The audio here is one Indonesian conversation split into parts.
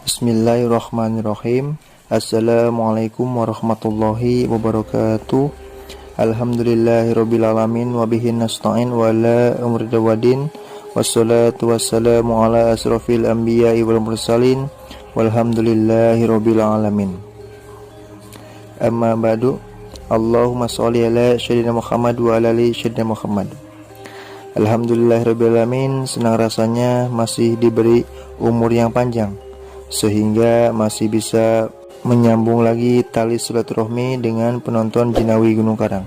Bismillahirrahmanirrahim. Assalamualaikum warahmatullahi wabarakatuh. Alhamdulillahirrabbilalamin. Wabihi nasta'in wa la umrida wadin. Wassalatu wassalamu ala asrafil anbiya'i wal mursalin. Walhamdulillahirrabbilalamin. Amma ba'du. Allahumma sholli ala sayyidina Muhammad wa ala ali sayyidina Muhammad. Alhamdulillahirrabbilalamin. Senang rasanya masih diberi umur yang panjang, sehingga masih bisa menyambung lagi tali silaturahmi dengan penonton Jinawi Gunung Karang.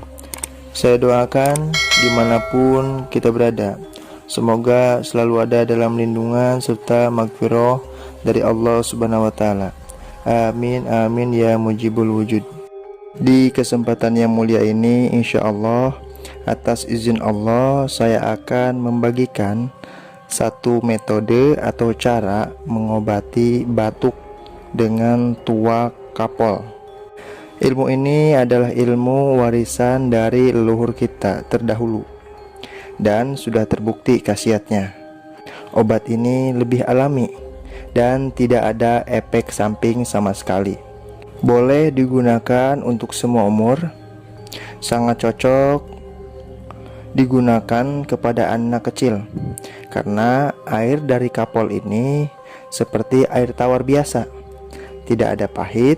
Saya doakan dimanapun kita berada, semoga selalu ada dalam lindungan serta maghfirah dari Allah Subhanahu wa Ta'ala. Amin amin ya mujibul wujud. Di kesempatan yang mulia ini, insya Allah, atas izin Allah, saya akan membagikan satu metode atau cara mengobati batuk dengan tuak kapol. Ilmu ini adalah ilmu warisan dari leluhur kita terdahulu dan sudah terbukti khasiatnya. Obat ini lebih alami dan tidak ada efek samping sama sekali. Boleh digunakan untuk semua umur. Sangat cocok digunakan kepada anak kecil, karena air dari kapol ini seperti air tawar biasa, tidak ada pahit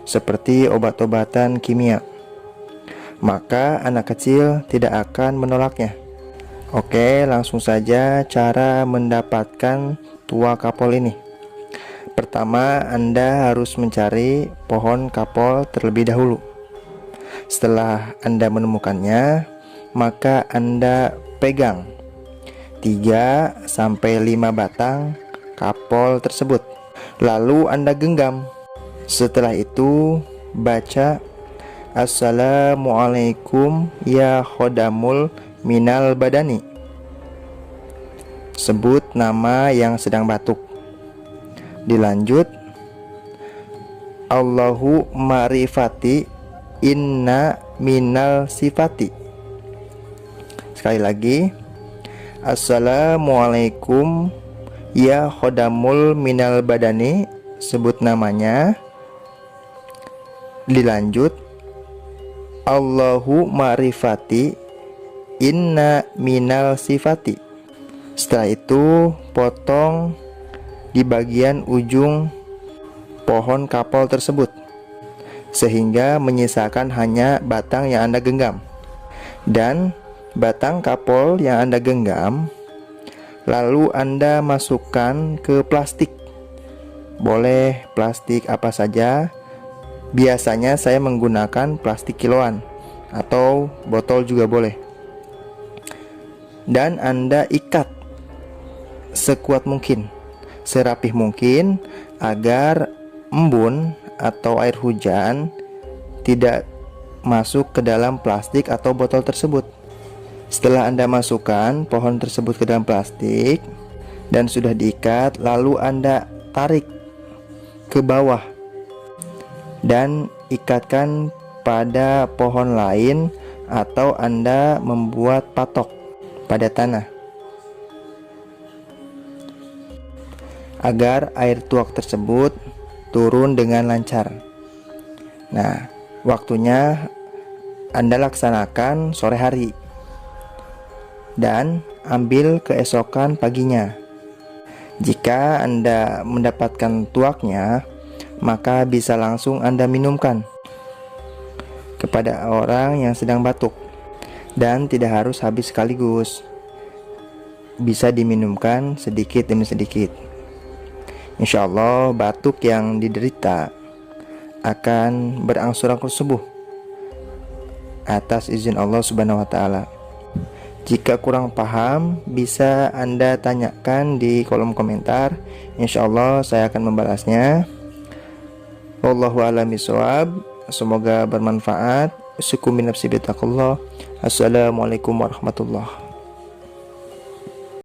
seperti obat-obatan kimia, maka anak kecil tidak akan menolaknya. Oke, langsung saja cara mendapatkan tuak kapol ini. Pertama, Anda harus mencari pohon kapol terlebih dahulu. Setelah Anda menemukannya, maka Anda pegang 3-5 batang kapol tersebut, lalu Anda genggam. Setelah itu baca Assalamualaikum ya khodamul minal badani. Sebut nama yang sedang batuk. Dilanjut Allahu ma'rifati inna minal sifati. Sekali lagi Assalamualaikum ya khodamul minal badani. Sebut namanya. Dilanjut Allahu ma'rifati inna minal sifati. Setelah itu potong di bagian ujung pohon kapol tersebut, sehingga menyisakan hanya batang yang Anda genggam. Dan batang kapol yang Anda genggam lalu Anda masukkan ke plastik. Boleh plastik apa saja. Biasanya saya menggunakan plastik kiloan atau botol juga boleh. Dan Anda ikat sekuat mungkin, serapih mungkin, agar embun atau air hujan tidak masuk ke dalam plastik atau botol tersebut. Setelah Anda masukkan pohon tersebut ke dalam plastik dan sudah diikat, lalu Anda tarik ke bawah dan ikatkan pada pohon lain, atau Anda membuat patok pada tanah agar air tuak tersebut turun dengan lancar. Nah, waktunya Anda laksanakan sore hari dan ambil keesokan paginya. Jika Anda mendapatkan tuaknya, maka bisa langsung Anda minumkan kepada orang yang sedang batuk, dan tidak harus habis sekaligus. Bisa diminumkan sedikit demi sedikit. Insya Allah batuk yang diderita akan berangsur-angsur sembuh atas izin Allah Subhanahu wa Ta'ala. Jika kurang paham, bisa Anda tanyakan di kolom komentar. Insya Allah saya akan membalasnya. Wallahu a'lam bishawab. Semoga bermanfaat. Syukur min nafsi bitaqullah. Assalamualaikum warahmatullahi